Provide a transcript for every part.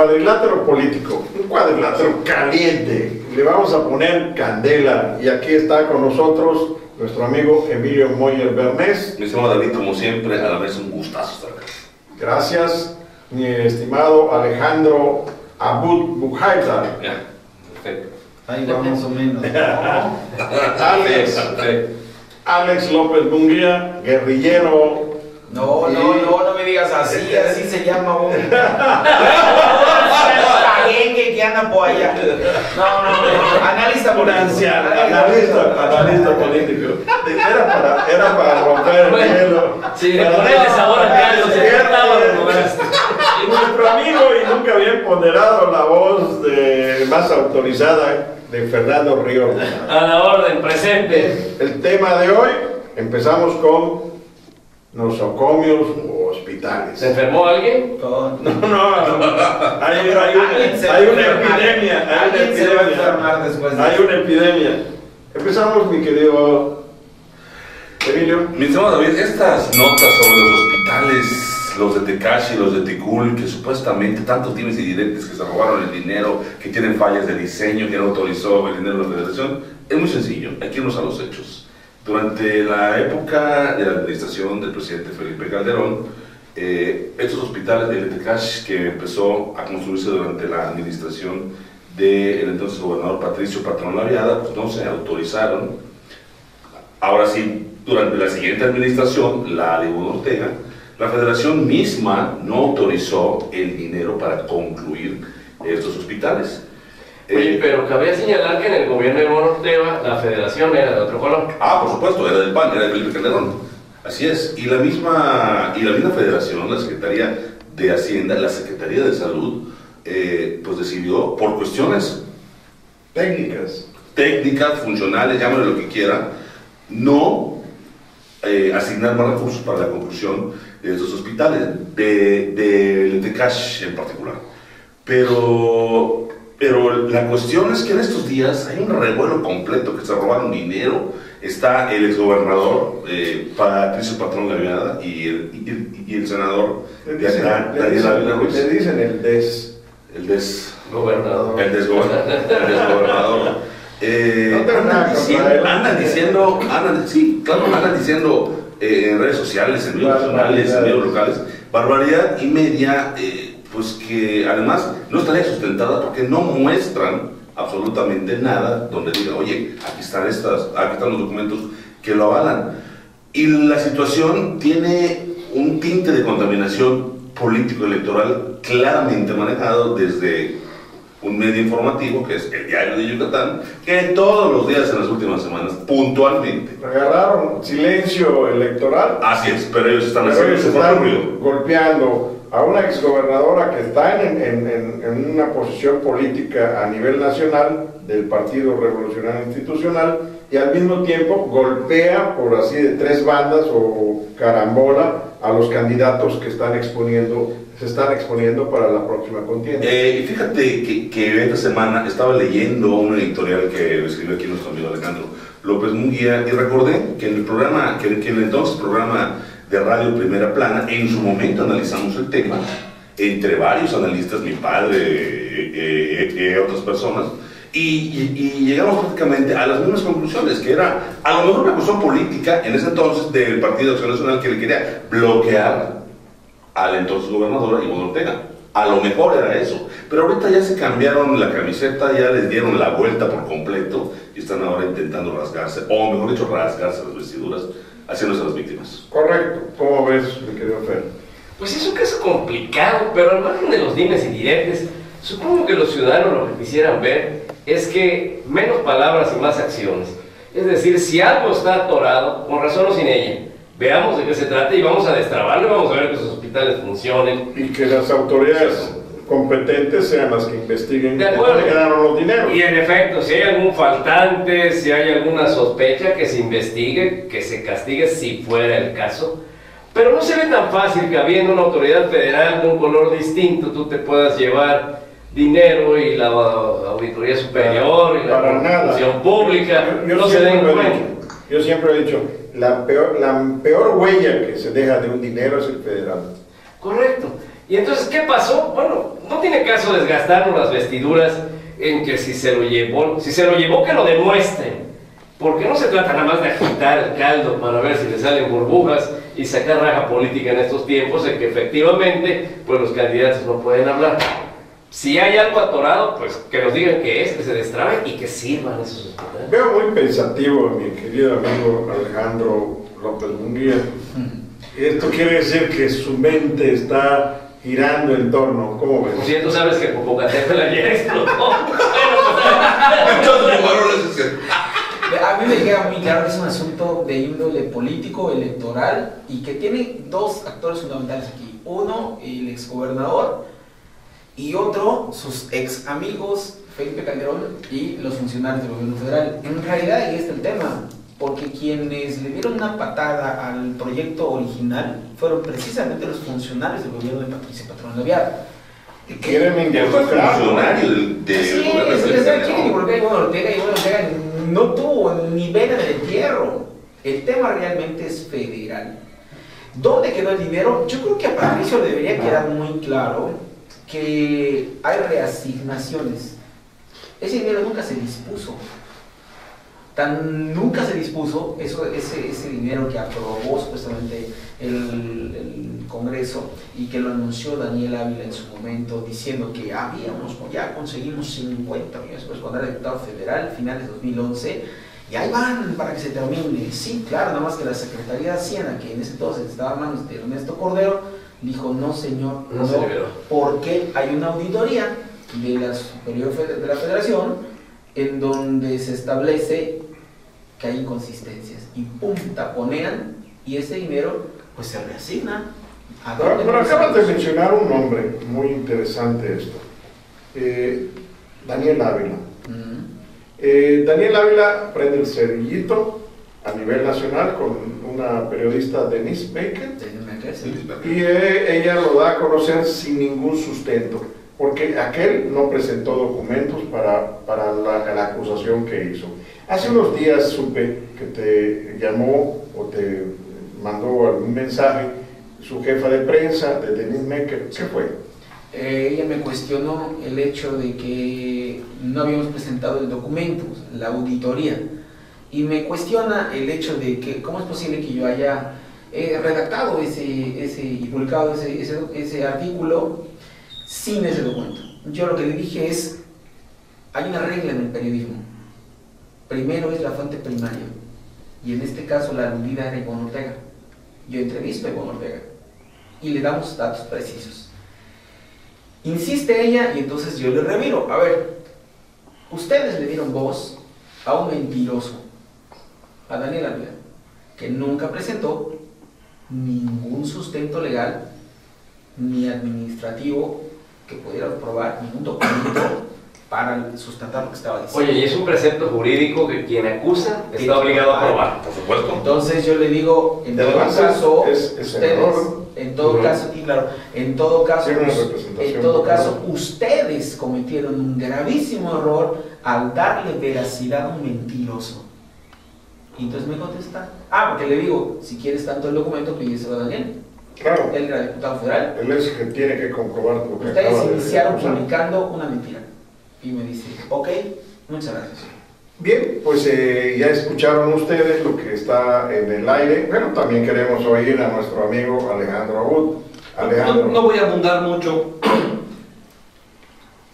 cuadrilátero político, un cuadrilátero caliente. Le vamos a poner candela y aquí está con nosotros nuestro amigo Emilio Moyer Bernés. Mi estimado David, como siempre, a la vez un gustazo estar acá. Gracias, mi estimado Alejandro Abud Bujaita. Ya, perfecto. Ahí va más o menos. Alex López Munguía, guerrillero. No me digas así, así se llama uno. Que anda por allá. No, analista político. Analista político. Era para romper el hielo. Sí, de ponerle sabor a Carlos, y nuestro amigo y nunca bien ponderado, la voz más autorizada de Fernando Ríos. A la orden, presente. El tema de hoy, empezamos con nosocomios o hospitales. ¿Se enfermó alguien? No, hay una epidemia. Alguien se va a enfermar después de Hay eso. una epidemia. Empezamos, mi querido Emilio. Mi estimado David, estas notas sobre los hospitales, los de Tecashi, los de Ticul, que supuestamente tantos dimes y diretes que se robaron el dinero, que tienen fallas de diseño, que no autorizó el dinero de la federación, es muy sencillo, hay que irnos a los hechos. Durante la época de la administración del presidente Felipe Calderón, estos hospitales de Tecashi que empezó a construirse durante la administración del entonces gobernador Patricio Patrón Laviada, pues no se autorizaron. Ahora sí, durante la siguiente administración, la de Hugo Ortega, la federación misma no autorizó el dinero para concluir estos hospitales. Oye, pero cabía señalar que en el gobierno de Hugo Ortega la federación era de otro color. Por supuesto, era del PAN, era de Felipe Calderón. Así es. Y la misma federación, la Secretaría de Hacienda, la Secretaría de Salud, pues decidió, por cuestiones técnicas, funcionales, llámale lo que quiera, no asignar más recursos para la conclusión de esos hospitales, de Tecashi en particular. Pero la cuestión es que en estos días hay un revuelo completo, que se robaron dinero. Está el exgobernador Patricio Patrón Laviada y el senador Daniel Ávila Ruiz. Le dicen el Gobernador. El desgobernador. Andan diciendo en redes sociales, en medios nacionales, en medios locales, barbaridad y media, pues que además no estaría sustentada porque no muestran absolutamente nada donde diga, oye, aquí están los documentos que lo avalan. Y la situación tiene un tinte de contaminación político-electoral claramente manejado desde un medio informativo, que es el Diario de Yucatán, que todos los días en las últimas semanas, puntualmente, agarraron silencio electoral. así es, pero ellos están haciendo su propio ruido. Golpeando a una exgobernadora que está en una posición política a nivel nacional del Partido Revolucionario Institucional, y al mismo tiempo golpea por así de tres bandas o carambola a los candidatos que se están exponiendo para la próxima contienda. Y fíjate que esta semana estaba leyendo un editorial que escribió aquí nuestro amigo Alejandro López Munguía, y recordé que en el programa, que en el entonces programa de Radio Primera Plana, en su momento analizamos el tema, entre varios analistas, mi padre, otras personas, y llegamos prácticamente a las mismas conclusiones, que era a lo mejor una cuestión política en ese entonces del Partido de Acción Nacional, que le quería bloquear al entonces gobernador Ivonne Ortega. A lo mejor era eso, pero ahorita ya se cambiaron la camiseta, ya les dieron la vuelta por completo y están ahora intentando rasgarse, o mejor dicho, rasgarse las vestiduras, haciéndose las víctimas. Correcto. ¿Cómo ves, mi querido Fer? Pues es un caso complicado, pero al margen de los dimes y diretes, supongo que los ciudadanos lo que quisieran ver es que menos palabras y más acciones. Es decir, si algo está atorado, con razón o sin ella, veamos de qué se trata y vamos a destrabarlo y vamos a ver que sus hospitales funcionen. Y que las autoridades competentes sean las que investiguen de acuerdo, dónde quedaron los dineros. Y en efecto, si hay algún faltante, si hay alguna sospecha, que se investigue, que se castigue si fuera el caso. Pero no se ve tan fácil que habiendo una autoridad federal de un color distinto tú te puedas llevar dinero y la auditoría superior y la función pública no se den cuenta. Yo siempre he dicho, la peor huella que se deja de un dinero es el federal. Correcto. Y entonces, ¿qué pasó? Bueno, no tiene caso desgastarnos las vestiduras en que si se lo llevó, que lo demuestren. Porque no se trata nada más de agitar el caldo para ver si le salen burbujas y sacar raja política en estos tiempos en que efectivamente pues los candidatos no pueden hablar. Si hay algo atorado, pues que nos digan qué es, que se destrabe y que sirvan esos hospitales. Veo muy pensativo a mi querido amigo Alejandro López Munguía. Esto quiere decir que su mente está girando en torno, ¿cómo ves? Por cierto, sabes que Popocatépetl ayer explotó. A mí me queda muy claro que es un asunto de índole político, electoral, y que tiene dos actores fundamentales aquí. Uno, el exgobernador, y otro, sus ex amigos, Felipe Calderón y los funcionarios del gobierno federal. En realidad ahí está el tema, porque quienes le dieron una patada al proyecto original fueron precisamente los funcionarios del gobierno de Patricia Patrón Leviat. Quieren involucrar. Funcionario del Sí, quieren involucrar a Iván Ortega, y Iván Ortega no tuvo ni vena de entierro. El tema realmente es federal. ¿Dónde quedó el dinero? Yo creo que a Patricio le debería quedar muy claro que hay reasignaciones. Ese dinero nunca se dispuso. Nunca se dispuso ese dinero que aprobó supuestamente el Congreso y que lo anunció Daniel Ávila en su momento diciendo que ya conseguimos 50 millones pues, cuando era diputado federal, finales de 2011, y ahí van para que se termine. Sí, claro, nada más que la Secretaría de Hacienda, que en ese entonces estaba en manos de Ernesto Cordero, dijo, no señor, no se liberó. Porque hay una auditoría de la Superior de la Federación en donde se establece que hay inconsistencias y pum, taponean y ese dinero pues se reasigna. Pero acabas de mencionar un nombre muy interesante esto, Daniel Ávila. Daniel Ávila prende el cerillito a nivel nacional con una periodista, Denise Baker, y ella lo da a conocer sin ningún sustento, porque aquel no presentó documentos para la acusación que hizo. Hace unos días supe que te llamó o te mandó algún mensaje su jefa de prensa de Denise Baker. ¿Qué fue? Ella me cuestionó el hecho de que no habíamos presentado el documento, la auditoría, y me cuestiona el hecho de que cómo es posible que yo haya redactado y publicado ese artículo sin ese documento. Yo lo que le dije es, hay una regla en el periodismo, primero es la fuente primaria, y en este caso la aludida era Iván Ortega. Yo entrevisto a Iván Ortega y le damos datos precisos. Insiste ella y entonces yo le reviro. A ver, ustedes le dieron voz a un mentiroso, a Daniel Ávila, que nunca presentó ningún sustento legal ni administrativo que pudiera probar ningún documento para sustentar lo que estaba diciendo. Oye, y es un precepto jurídico que quien acusa está obligado a probar. Por supuesto. Entonces yo le digo, en todo caso, ustedes cometieron un gravísimo error al darle veracidad a un mentiroso. Y entonces me contesta, porque le digo, si quieres tanto el documento, pídeselo a Daniel. Claro. Él era diputado federal. Él es el que tiene que comprobar lo que ustedes acaba de iniciaron acusar. publicando una mentira. Y me dice, ok, muchas gracias. Bien, pues ya escucharon ustedes lo que está en el aire. Bueno, también queremos oír a nuestro amigo Alejandro Abud. Alejandro. No voy a abundar mucho.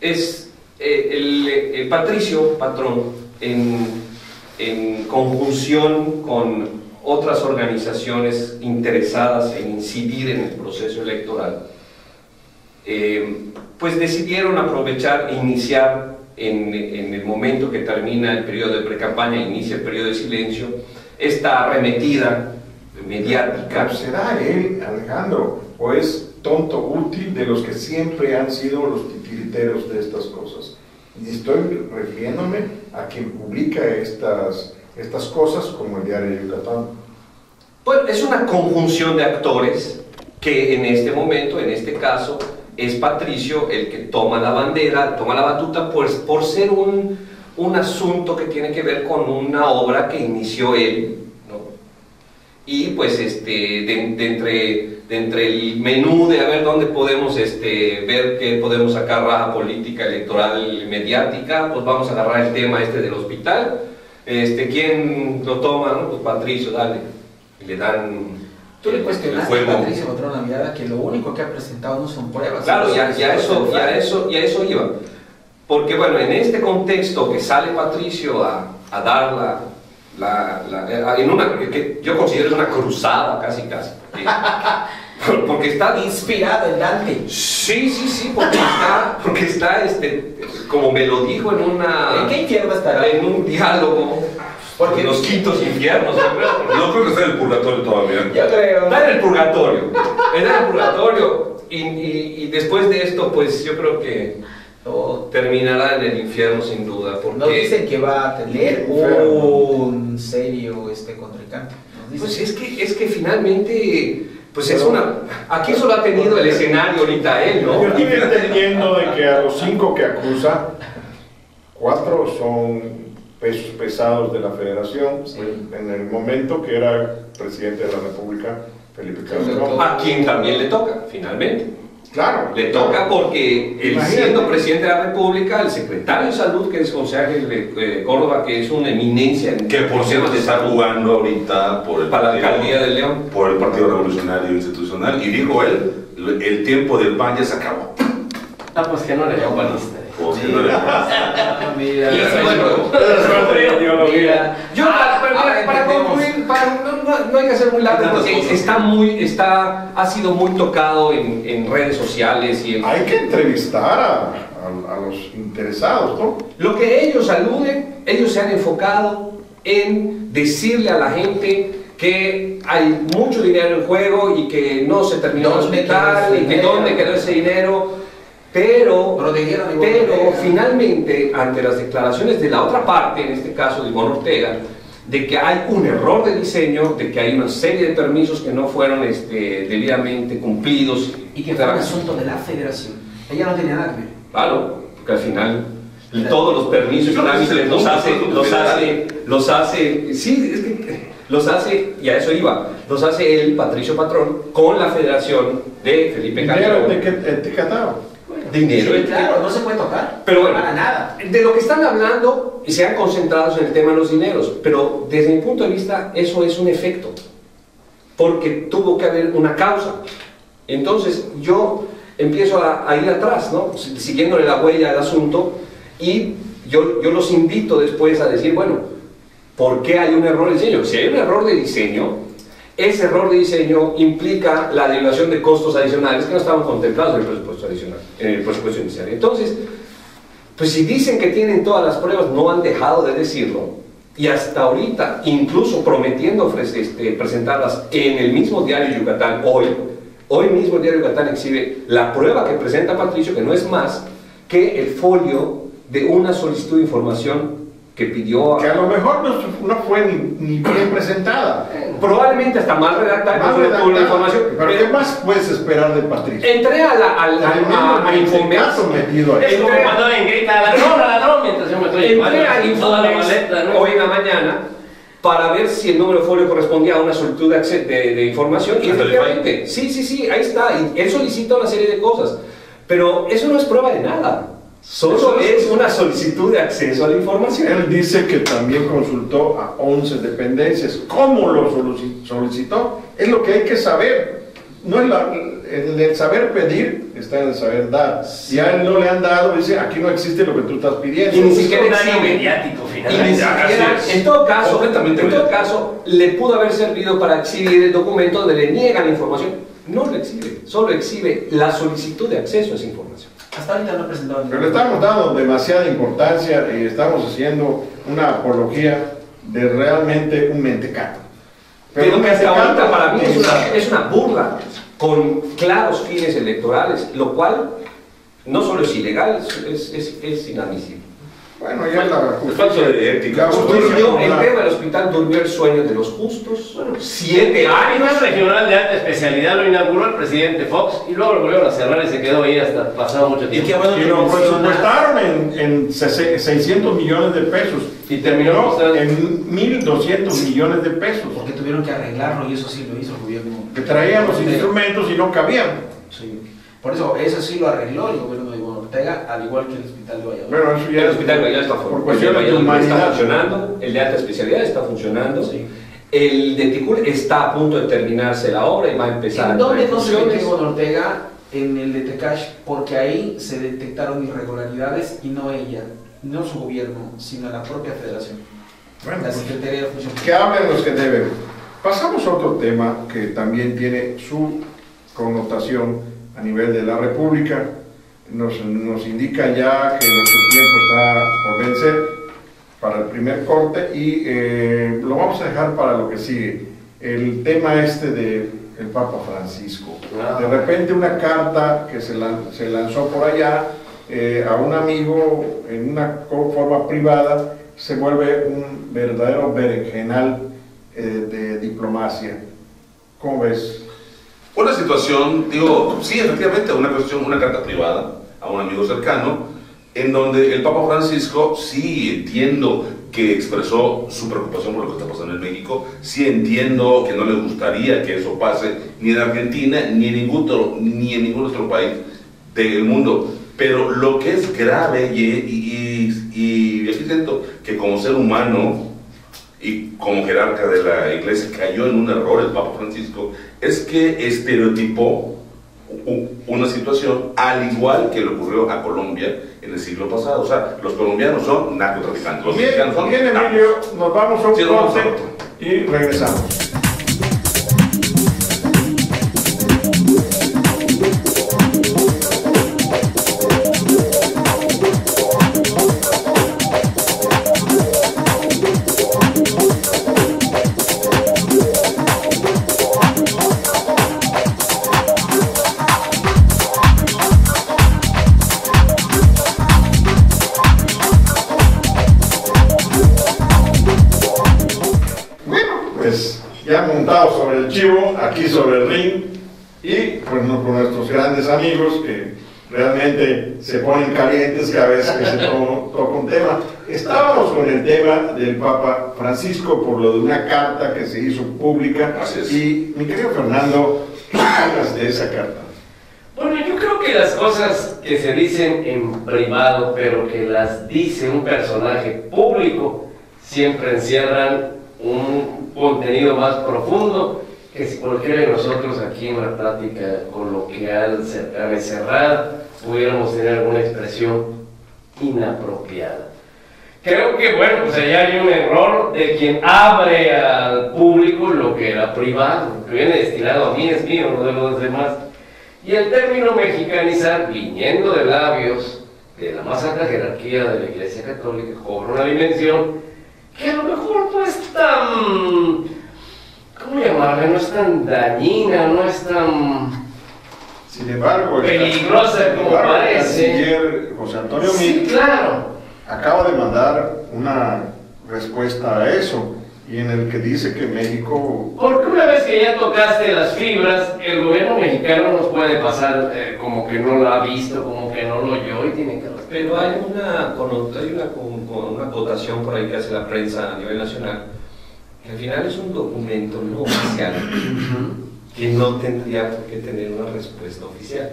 Es el Patricio Patrón, en conjunción con otras organizaciones interesadas en incidir en el proceso electoral, pues decidieron aprovechar e iniciar en el momento que termina el periodo de pre-campaña, inicia el periodo de silencio, esta arremetida mediática. ¿Será él, Alejandro, o es tonto útil de los que siempre han sido los titiriteros de estas cosas? Y estoy refiriéndome a quien publica estas cosas como el Diario de Yucatán. Pues es una conjunción de actores que en este momento, en este caso, es Patricio el que toma la bandera, toma la batuta, pues por ser un asunto que tiene que ver con una obra que inició él, ¿no? y pues de entre el menú de a ver dónde podemos ver qué podemos sacar raja política, electoral, mediática, pues vamos a agarrar el tema del hospital. ¿Quién lo toma? ¿No? Pues Patricio, dale. Y le dan Tú le el cuestionaste a fuego. Patricio Patrón Navidad que lo único que ha presentado no son pruebas. Claro, sino ya eso iba. Porque bueno, en este contexto que sale Patricio a dar en una que yo considero una cruzada casi. Porque está inspirado en Dante. Sí, porque está como me lo dijo ¿En qué infierno estará? En un diálogo. Porque los quintos infiernos, yo creo. No creo que esté en el purgatorio todavía. Yo creo. Está en el purgatorio. Está en el purgatorio. Y después de esto, pues yo creo que terminará en el infierno sin duda. Porque Nos dicen que va a tener un serio contrincante. Pues es que finalmente, pues es aquí solo ha tenido el escenario ahorita él, ¿no? Yo estoy entendiendo de que a los 5 que acusa, 4 son pesos pesados de la federación, Sí. en el momento que era presidente de la República, Felipe Calderón. A quien también le toca, finalmente. Claro. Le toca porque él Imagínate. siendo presidente de la República, el secretario de Salud, que es José Ángel Córdoba, que es una eminencia en Que por cierto se está jugando ahorita por el para la alcaldía de León. por el Partido Revolucionario Institucional, y dijo él, el tiempo del PAN ya se acabó. Ah, pues que no le dio panista. Porque no le- Mira, Y bueno, mira. yo para concluir, no hay que hacer muy largo porque ha sido muy tocado en redes sociales y en Hay que entrevistar a los interesados, ¿no? lo que ellos aluden. Ellos se han enfocado en decirle a la gente que hay mucho dinero en juego y que no se terminó el ¿Dónde hospital quedó ese y que dinero? dónde quedó ese dinero. Pero finalmente, ante las declaraciones de la otra parte, en este caso de Ivonne Ortega, de que hay un error de diseño, de que hay una serie de permisos que no fueron debidamente cumplidos. Y que fue un asunto de la federación. Ella no tenía nada que ver. Claro, porque al final todos los permisos y Yo creo que trámites es el los hace, y a eso iba, los hace el Patricio Patrón con la federación de Felipe Dinero Calderón. etiquetado. Dinero, Sí, claro, no se puede tocar. Pero bueno, Para nada. de lo que están hablando y se han concentrado en el tema de los dineros, pero desde mi punto de vista eso es un efecto, porque tuvo que haber una causa. Entonces yo empiezo a ir atrás, ¿no? Siguiéndole la huella al asunto, y yo los invito después a decir, bueno, ¿por qué hay un error de diseño? Si hay un error de diseño, ese error de diseño implica la derivación de costos adicionales que no estaban contemplados en el presupuesto adicional, en el presupuesto inicial. Entonces, pues si dicen que tienen todas las pruebas, no han dejado de decirlo, y hasta ahorita, incluso prometiendo presentarlas en el mismo diario Yucatán, hoy mismo el diario Yucatán exhibe la prueba que presenta Patricio, que no es más que el folio de una solicitud de información que pidió Que a lo mejor no fue ni bien presentada. probablemente hasta mal redactada, Más no tuvo la redactada. información, Pero ¿qué más puedes esperar de Patricio? entré a Infomex, caso metido ahí. Es como cuando alguien grita ladrón, mientras yo me estoy entré a toda la Infomex maleta, ¿no? hoy en la mañana para ver si el número de folio correspondía a una solicitud de información, y efectivamente, sí, ahí está, y él solicita una serie de cosas, pero eso no es prueba de nada, solo es una solicitud de acceso a la información. Él dice que también consultó a 11 dependencias. ¿Cómo lo solicitó? Es lo que hay que saber. No es el saber pedir está en el saber dar. Si a él no le han dado, dice, aquí no existe lo que tú estás pidiendo. Y ni siquiera Un daño exhibe. mediático, Y finalmente. ni siquiera, Así es. en todo caso, Completamente en todo mediático. caso, le pudo haber servido para exhibir el documento donde le niegan la información. No lo exhibe, solo exhibe la solicitud de acceso a esa información. Hasta ahorita no he presentado Pero le estamos dando demasiada importancia y estamos haciendo una apología de realmente un mentecato. Pero que hasta mentecato ahorita para mí pensado. es una burla con claros fines electorales, lo cual no solo es ilegal, es inadmisible. Bueno, ya la falta de ética. Durmió, el tema del hospital durmió el sueño de los justos. Bueno, 7 Hospital años. Regional de Alta Especialidad lo inauguró el presidente Fox y luego lo volvieron a cerrar y se quedó ahí hasta pasado mucho Y tiempo. qué bueno Y que lo mencionas. presupuestaron en 600 millones de pesos. Y terminó No, costando- en 1.200 millones de pesos. Porque tuvieron que arreglarlo y eso sí lo hizo el gobierno. Que traían los instrumentos y no cabían. Sí. Por eso sí lo arregló el gobierno de Ivonne Ortega, al igual que el hospital de Valladolid. Bueno, eso ya El hospital ya está por cuestiones de está humanidad. funcionando, el de alta especialidad está funcionando. Sí. El de Ticul está a punto de terminarse la obra y va a empezar. ¿En dónde no se metió funciones. Ivonne Ortega? En el de Tecash, porque ahí se detectaron irregularidades y no ella, no su gobierno, sino la propia federación. Bueno, La pues, Secretaría de Función que hablen los que deben. Pasamos a otro tema que también tiene su connotación a nivel de la República. Nos indica ya que nuestro tiempo está por vencer para el primer corte y lo vamos a dejar para lo que sigue. El tema este de el Papa Francisco. De repente una carta que se lanzó por allá a un amigo en una forma privada se vuelve un verdadero berenjenal de diplomacia. ¿Cómo ves? Una situación, digo, sí, efectivamente, una carta privada a un amigo cercano, en donde el Papa Francisco, sí entiendo que expresó su preocupación por lo que está pasando en México, sí entiendo que no le gustaría que eso pase ni en Argentina ni en ningún otro país del mundo, pero lo que es grave y aquí siento que como ser humano y como jerarca de la iglesia cayó en un error el Papa Francisco, es que estereotipó una situación al igual que le ocurrió a Colombia en el siglo pasado. O sea, los colombianos son narcotraficantes, los mexicanos son Bien, narcos. Emilio, nos vamos a un Sí, nos vamos a corte otro. y regresamos. Pues ya montados sobre el chivo, aquí sobre el ring, y pues con nuestros grandes amigos que realmente se ponen calientes cada vez que se toca un tema. Estábamos con el tema del Papa Francisco por lo de una carta que se hizo pública. Así es. Y mi querido Fernando, ¿qué hablas de esa carta? Bueno, yo creo que las cosas que se dicen en privado, pero que las dice un personaje público, siempre encierran un contenido más profundo que si cualquiera de nosotros aquí en la plática coloquial, cercana y cerrada, pudiéramos tener alguna expresión inapropiada. Creo que, bueno, pues allá hay un error de quien abre al público lo que era privado, lo que viene destinado a mí es mío, no de los demás. Y el término mexicanizar, viniendo de labios de la más alta jerarquía de la Iglesia Católica, cobra una dimensión que a lo mejor no es tan, ¿cómo llamarla? No es tan dañina, no es tan Sin embargo, peligrosa como el parece. canciller José Antonio Sí, Meade claro. acaba de mandar una respuesta a eso, y en el que dice que México... Porque una vez que ya tocaste las fibras, el gobierno mexicano nos puede pasar como que no lo ha visto, como que no lo oyó y tiene que respetar. Pero hay una acotación por ahí que hace la prensa a nivel nacional, que al final es un documento no oficial, que no tendría por qué tener una respuesta oficial.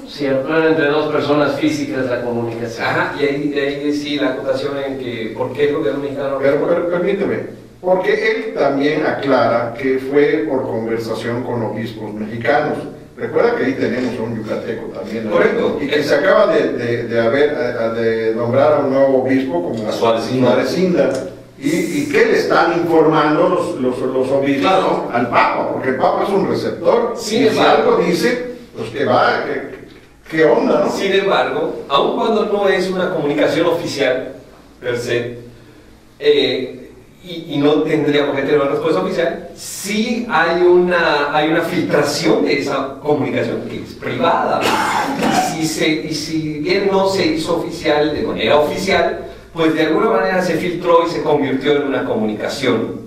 Cierto, era entre dos personas físicas la comunicación. Ajá, y ahí sí la acotación en que por qué el gobierno mexicano Pero permíteme, porque él también aclara que fue por conversación con obispos mexicanos. Recuerda que ahí tenemos a un yucateco también, ¿no? Correcto. Y que se acaba de nombrar a un nuevo obispo como A Suarecinda. Suarecinda. Y que le están informando los obispos Claro. al Papa, porque el Papa es un receptor. Sin y si embargo, algo dice, pues que va, ¿qué onda, no? Sin embargo, aun cuando no es una comunicación oficial per se, y no tendría por qué tener una respuesta oficial, sí hay una filtración de esa comunicación que es privada. Y si bien no se hizo oficial de manera oficial, pues de alguna manera se filtró y se convirtió en una comunicación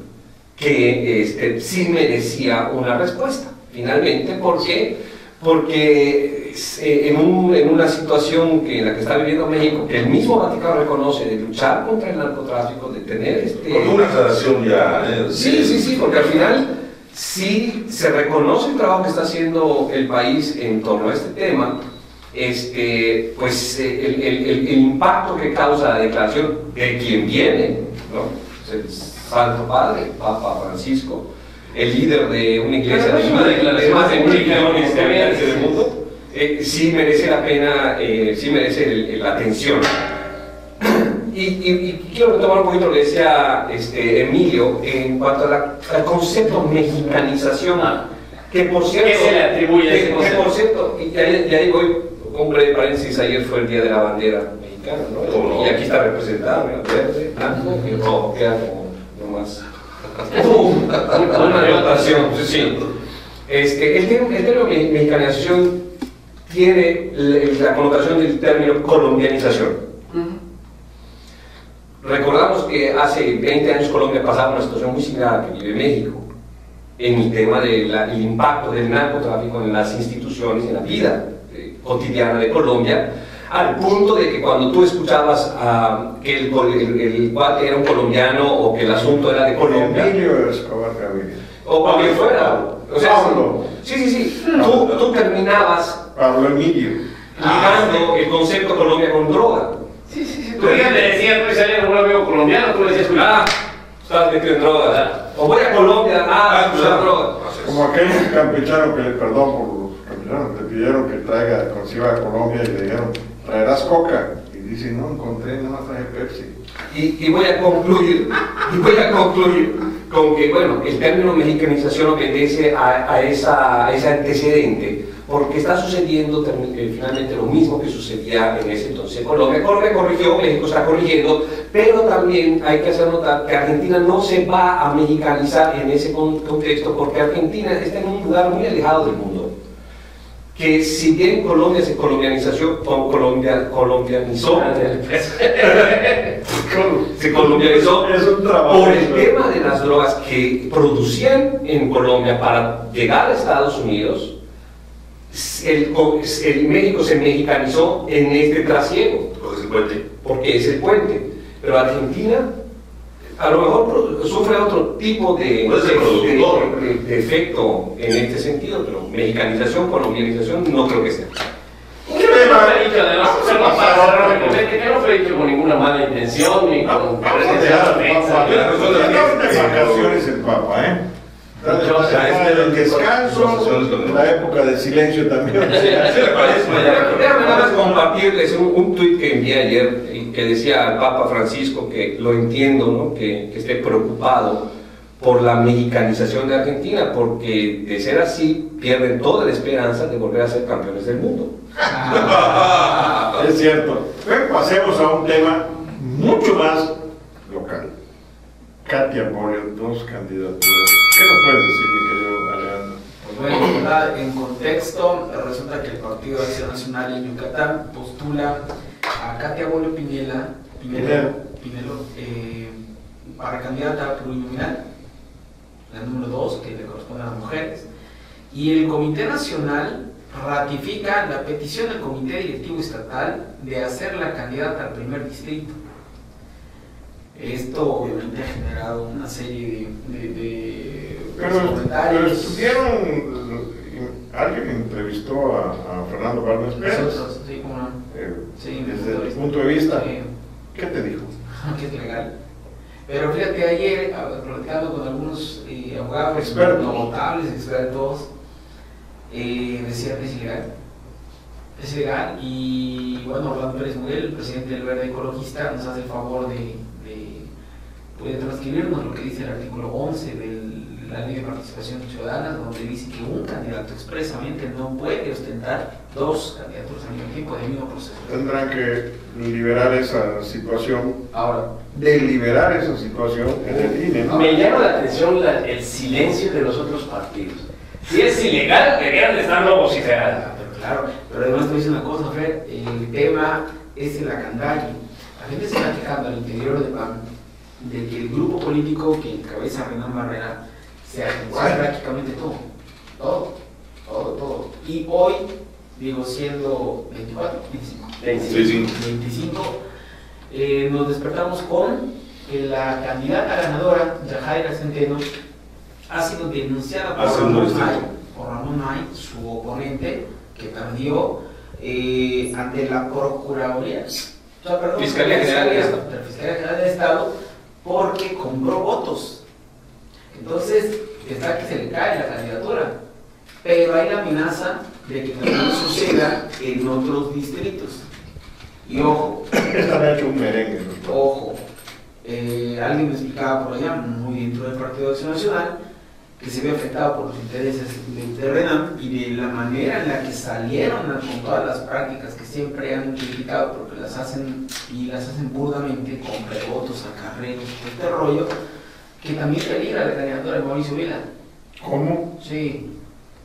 que sí merecía una respuesta, finalmente. ¿Por qué? Porque en una situación en la que está viviendo México, que el mismo Vaticano reconoce, de luchar contra el narcotráfico, de tener Con una aclaración ya. Sí, porque al final sí se reconoce el trabajo que está haciendo el país en torno a este tema. Pues el impacto que causa la declaración de quien viene, ¿no? El Santo Padre, Papa Francisco, el líder de una iglesia de más de 1 millón de habitantes del mundo, sí merece la pena, sí merece la atención. Y quiero retomar un poquito lo que decía Emilio en cuanto al concepto mexicanización, que por cierto, ¿qué se le atribuye a ese concepto? Que por cierto, y ahí voy, un breve paréntesis, ayer fue el Día de la Bandera Mexicana, ¿no? Y aquí está representado, ¿no? Verde, blanco y rojo, queda como nomás una anotación, sí. El término mexicanización tiene la connotación del término colombianización. Recordamos que hace 20 años Colombia pasaba una situación muy similar a la que vive México en el tema del impacto del narcotráfico en las instituciones, en la vida cotidiana de Colombia, al punto de que cuando tú escuchabas que el cuate era un colombiano o que el asunto era de Colombia, Emilio Escobar Gaviria, o quien fuera, o sea, Pablo. sí, tú terminabas Pablo Emilio. ligando el concepto Colombia con droga. Sí. Tú ya le decías, tú salías con un amigo colombiano, tú le decías, Estás metido en drogas. O voy a Colombia, usar drogas. Como aquel campechano que, perdón por los campechanos, le pidieron que traiga, cuando se iba a Colombia y le dijeron, ¿traerás coca? Y dice, no encontré, nada más traje Pepsi. Y voy a concluir con que, bueno, el término mexicanización obedece a ese antecedente, porque está sucediendo finalmente lo mismo que sucedía en ese entonces en Colombia. Colombia corrigió, México está corrigiendo, pero también hay que hacer notar que Argentina no se va a mexicanizar en ese contexto, porque Argentina está en un lugar muy alejado del mundo. Que si bien Colombia se colombianizó, se colombianizó Es un trabajo. por el tema de las drogas que producían en Colombia para llegar a Estados Unidos. El México se mexicanizó en este trasiego, porque es el puente, pero Argentina a lo mejor sufre otro tipo de efecto en este sentido, pero mexicanización, colombianización no creo que sea. ¿Qué no fue dicho además? Que no fue dicho con ninguna mala intención ni con presencia de ofensa. de vacaciones el Papa, ¿eh? Está el descanso, la época de silencio también. Déjame nada más compartirles un tuit que envié ayer que decía al Papa Francisco que lo entiendo, ¿no? que esté preocupado por la mexicanización de Argentina, porque de ser así pierden toda la esperanza de volver a ser campeones del mundo. Es cierto. Pero pasemos a un tema mucho más local. Katia Bollio, 2 candidaturas. ¿Qué nos puedes decir, mi querido Alejandro? Pues bueno, en contexto, resulta que el Partido de Acción Nacional en Yucatán postula a Katia Bollio Pinelo, para candidata plurinominal, la número 2, que le corresponde a las mujeres, y el Comité Nacional ratifica la petición del Comité Directivo Estatal de hacerla candidata al primer distrito. Esto obviamente ha generado una serie de Pero comentarios. alguien entrevistó a Fernando Bárcena Pérez. Nosotros, sí, como no. Sí, desde tu punto de vista, sí. ¿qué te dijo? Que es legal. Pero fíjate, ayer, platicando con algunos abogados, Expertos. notables, expertos, decían que es ilegal. Es ilegal, y bueno, Orlando Pérez Muguel, el presidente del Verde Ecologista, nos hace el favor de transcribirnos lo que dice el artículo 11 del la ley de participación ciudadana, donde dice que un candidato expresamente no puede ostentar dos candidaturas al mismo tiempo del mismo proceso. Tendrán que liberar esa situación, Ahora, deliberar esa situación en el INE, ¿no? Me llama la atención el silencio de los otros partidos. Si es ilegal, deberían de estarlo vociferando. pero claro, pero además te voy a decir una cosa, Fer, el tema es el acandalle. La gente se está quejando al interior de PAN de que el grupo político que encabeza Renan Barrera se agencia prácticamente todo. Y hoy, digo, siendo 24, 25, nos despertamos con que la candidata ganadora, Yajaira Centeno, ha sido denunciada por Ramón May, su oponente, que perdió ante la Procuraduría, Fiscalía General del Estado. La Fiscalía General del Estado, porque compró votos. Entonces, está que se le cae la candidatura. Pero hay la amenaza de que también suceda en otros distritos. Y ojo, Están hecho un merengue, ¿no? ojo, alguien me explicaba por allá, muy dentro del Partido de Acción Nacional, que se ve afectado por los intereses de Renan y de la manera en la que salieron con todas las prácticas que siempre han criticado porque las hacen burdamente, con prevotos, acarreos, este rollo, que también peligra la candidatura de Mauricio Vila. ¿Cómo? Sí.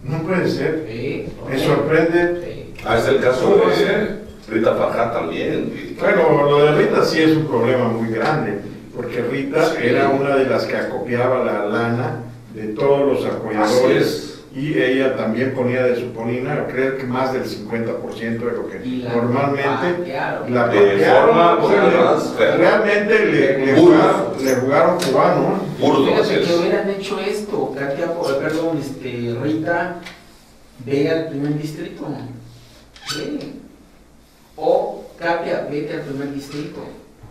No puede ser. Sí. Me sorprende. Sí. Es el caso ¿Cómo de ser? Rita Fajá también. Bueno, lo de Rita sí es un problema muy grande, porque Rita era una de las que acopiaba la lana de todos los Así apoyadores es. y ella también ponía de su ponina, creo que más del 50% de lo que Y la normalmente patearon. la De patearon, forma, o sea, porque además, realmente le burdo. jugaron cubano. Burdo, así Fíjate que es. hubieran hecho esto, Rita, ve al primer distrito. Ve. O Katia, vete al primer distrito.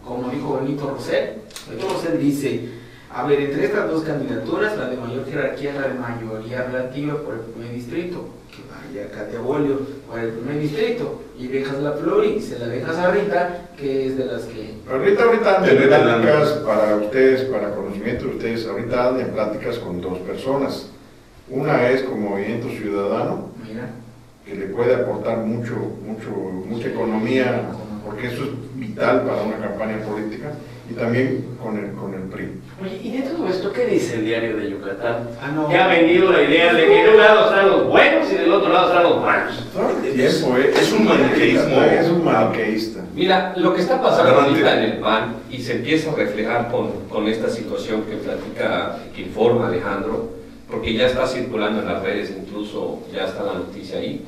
Como dijo Benito Rosell. Benito Rosell dice, a ver, entre estas dos candidaturas, la de mayor jerarquía es la de mayoría relativa por el primer distrito. Que vaya Katia Bolio por el primer distrito. Y dejas la flor y se la dejas a Rita, que es de las que... Ahorita andan De en Rita pláticas para ustedes, para conocimiento de ustedes, ahorita andan en pláticas con dos personas. Una es como Movimiento Ciudadano, Mira. que le puede aportar mucha economía, porque eso es vital para una campaña política, y también con el PRI. Oye, y de todo esto, ¿qué dice el diario de Yucatán? No. Que ha vendido la idea de que de un lado están los buenos y del otro lado están los malos. Todo el tiempo, Es un maniqueísmo. Es un maniqueísta. Mira, lo que está pasando Adelante. ahorita en el PAN y se empieza a reflejar con esta situación que platica, que informa Alejandro, porque ya está circulando en las redes, incluso ya está la noticia ahí.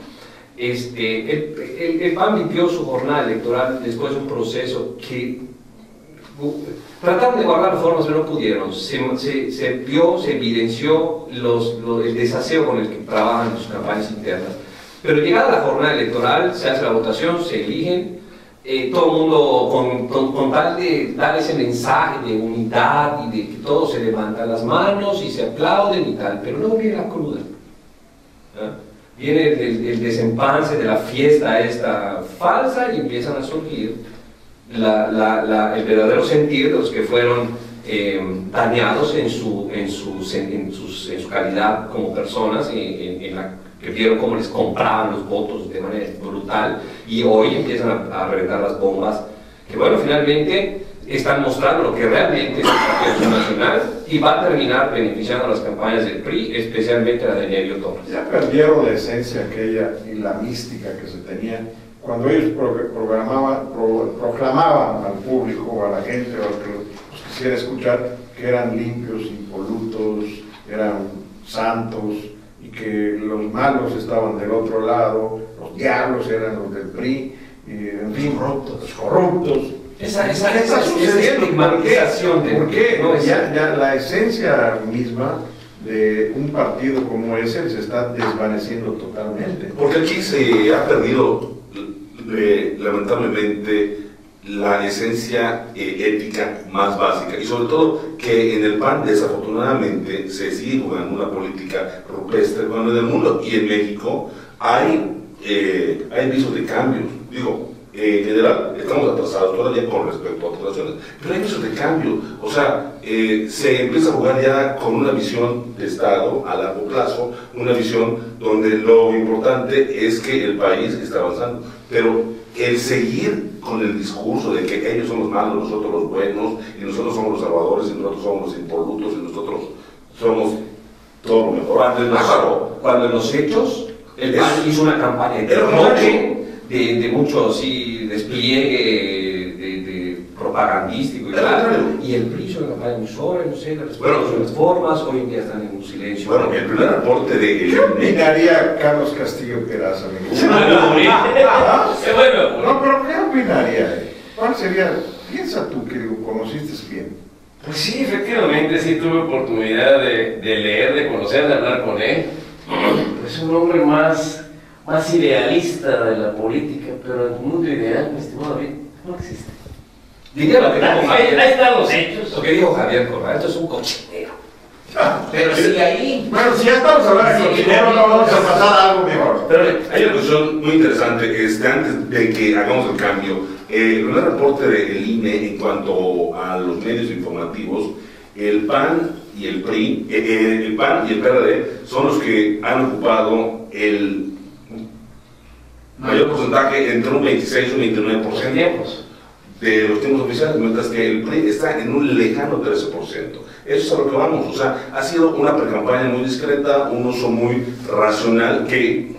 El PAN vivió su jornada electoral después de un proceso que trataron de guardar reformas, pero no pudieron. Se vio, se evidenció el desaseo con el que trabajan en sus campañas internas. Pero llegada la jornada electoral, se hace la votación, se eligen, todo el mundo con tal de dar ese mensaje de unidad y de que todos se levantan las manos y se aplauden y tal, pero luego viene la cruda. ¿Ah? Viene el desempance de la fiesta esta falsa y empiezan a surgir el verdadero sentir de los que fueron dañados en su calidad como personas, que vieron cómo les compraban los votos de manera brutal y hoy empiezan a reventar las bombas que bueno, finalmente están mostrando lo que realmente es el Partido Nacional y va a terminar beneficiando las campañas del PRI, especialmente la de Nevio Torres. Ya perdieron la esencia aquella y la mística que se tenía cuando ellos proclamaban al público, a la gente, o al que los quisiera escuchar, que eran limpios, impolutos, eran santos, y que los malos estaban del otro lado, los diablos eran los del PRI, y, en fin, los corruptos. Esa estigmatización. ¿Por qué? No, Ya la esencia misma de un partido como ese se está desvaneciendo totalmente. Porque aquí se ha perdido, lamentablemente, la esencia ética más básica y sobre todo que en el PAN desafortunadamente se sigue jugando una política rupestre cuando en el mundo y en México hay visos de cambios. Digo, En general, estamos atrasados todavía con respecto a otras naciones, pero hay mucho de cambio. O sea, se empieza a jugar ya con una visión de Estado a largo plazo, una visión donde lo importante es que el país está avanzando. Pero el seguir con el discurso de que ellos son los malos, nosotros los buenos, y nosotros somos los salvadores, y nosotros somos los impolutos, y nosotros somos todo lo mejor. Cuando en los hechos, el PAN hizo una campaña de mucho así, despliegue de propagandístico y tal, y el PRI hizo una campaña muy sobre, no sé, las reformas, hoy en día están en un silencio. Bueno, el primer aporte de... ¿Qué opinaría Carlos Castillo Peraza, amigo? No, pero ¿qué opinaría? ¿Cuál sería? Piensa tú, que lo conociste bien. Pues sí, efectivamente, sí tuve oportunidad de leer, de conocer, de hablar con él. Es un hombre más idealista de la política, pero el mundo ideal, mi estimado David, no existe. Diría lo que dijo Javier. Ahí están los hechos. Lo que dijo Javier Correa, esto es un cochinero. Pero sí ahí. Bueno, si ya estamos hablando de cochinero, no vamos a pasar a algo mejor. Pero hay una cuestión muy interesante, antes de que hagamos el cambio, el primer reporte del INE en cuanto a los medios informativos, el PAN y el PRI, el PAN y el PRD son los que han ocupado el mayor porcentaje, entre un 26 y un 29% de los tiempos oficiales, mientras que el PRI está en un lejano 13%. Eso es a lo que vamos. O sea, ha sido una precampaña muy discreta, un uso muy racional que,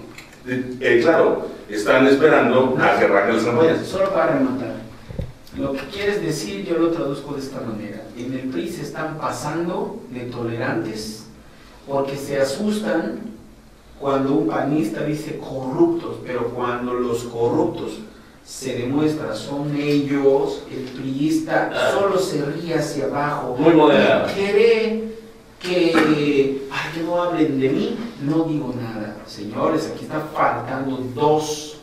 claro, están esperando a que arranquen las campañas. Solo para rematar, lo que quieres decir yo lo traduzco de esta manera. En el PRI se están pasando de tolerantes porque se asustan cuando un panista dice corruptos, pero cuando los corruptos se demuestra son ellos, el priista solo se ríe hacia abajo. Muy moderado. Y cree que no hablen de mí, no digo nada. Señores, aquí está faltando dos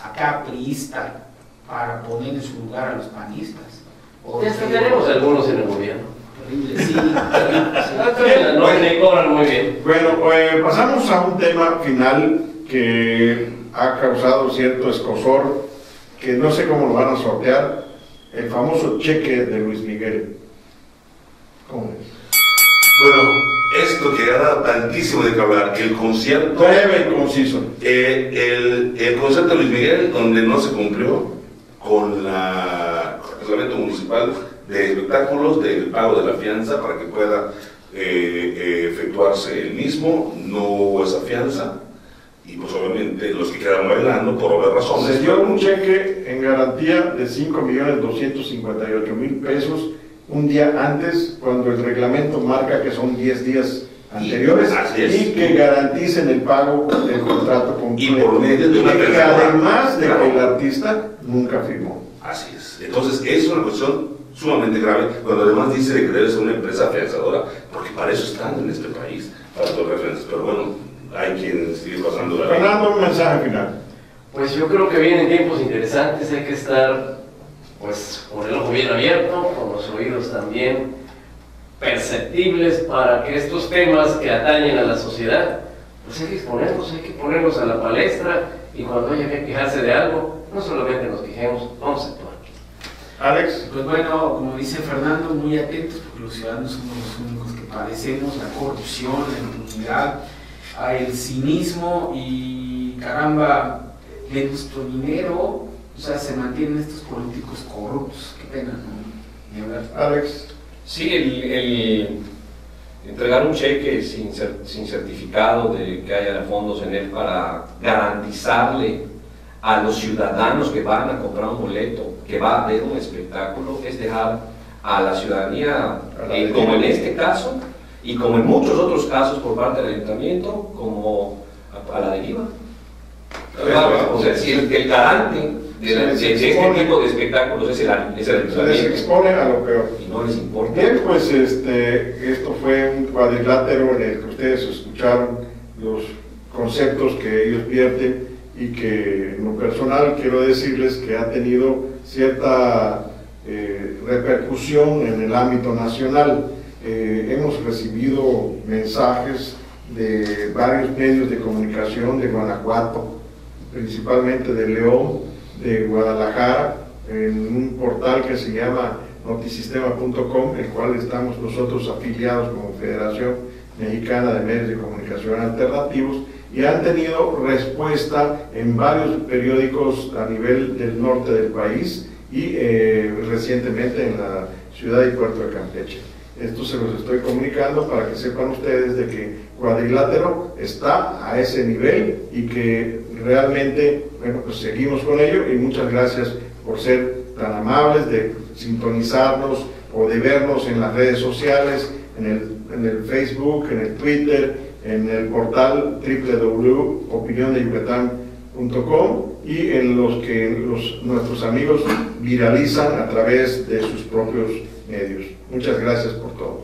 acá priista para poner en su lugar a los panistas. Ya tenemos algunos en el gobierno. Terrible, sí, Me cobran muy bien. Bueno, pasamos a un tema final que ha causado cierto escozor, que no sé cómo lo van a sortear, el famoso cheque de Luis Miguel. ¿Cómo es? Bueno, esto que ha dado tantísimo de que hablar, el concierto... Breve y conciso. El concierto de Luis Miguel, donde no se cumplió con el reglamento municipal de espectáculos, del pago de la fianza para que pueda efectuarse el mismo, no hubo esa fianza, y pues obviamente los que quedaron bailando, por obvias razones. Se dio un cheque en garantía de 5.258.000 pesos un día antes, cuando el reglamento marca que son 10 días anteriores, y que garanticen el pago del contrato completo. Y por medio de una persona. Además de que el artista nunca firmó. Así es. Entonces, es una cuestión sumamente grave, cuando además dice que debe ser una empresa afianzadora, porque para eso están en este país, para todas referencias. Pero bueno, hay quien sigue pasando la vida. Fernando, un mensaje final. Pues yo creo que vienen tiempos interesantes, hay que estar pues con el ojo bien abierto, con los oídos también perceptibles para que estos temas que atañen a la sociedad, pues hay que ponerlos a la palestra, y cuando haya que quejarse de algo, no solamente nos quejemos, vamos a actuar. Alex. Pues bueno, como dice Fernando, muy atentos, porque los ciudadanos somos los únicos que padecemos la corrupción, la impunidad, el cinismo, y caramba, de nuestro dinero, o sea, se mantienen estos políticos corruptos. Qué pena, ¿no? Ni hablar. Alex. Sí, el entregar un cheque sin certificado de que haya fondos en él para garantizarle a los ciudadanos que van a comprar un boleto, que va a ver un espectáculo, es dejar a la ciudadanía, como en este caso, y como en muchos otros casos por parte del ayuntamiento, como a la deriva. O sea, si el garante de este tipo de espectáculos es el Se les ayuntamiento, expone a lo peor. y no les importa. Bien, pues esto fue un cuadrilátero en el que ustedes escucharon los conceptos que ellos vierten, y que en lo personal quiero decirles que ha tenido cierta repercusión en el ámbito nacional. Hemos recibido mensajes de varios medios de comunicación de Guanajuato, principalmente de León, de Guadalajara, en un portal que se llama notisistema.com, el cual estamos nosotros afiliados como Federación Mexicana de Medios de Comunicación Alternativos, y han tenido respuesta en varios periódicos a nivel del norte del país y recientemente en la ciudad y puerto de Campeche. Esto se los estoy comunicando para que sepan ustedes de que Cuadrilátero está a ese nivel y que realmente, bueno, pues seguimos con ello, y muchas gracias por ser tan amables de sintonizarnos o de vernos en las redes sociales, en el Facebook, en el Twitter, en el portal www.opiniondeyucatán.com y en los que nuestros amigos viralizan a través de sus propios medios. Muchas gracias por todo.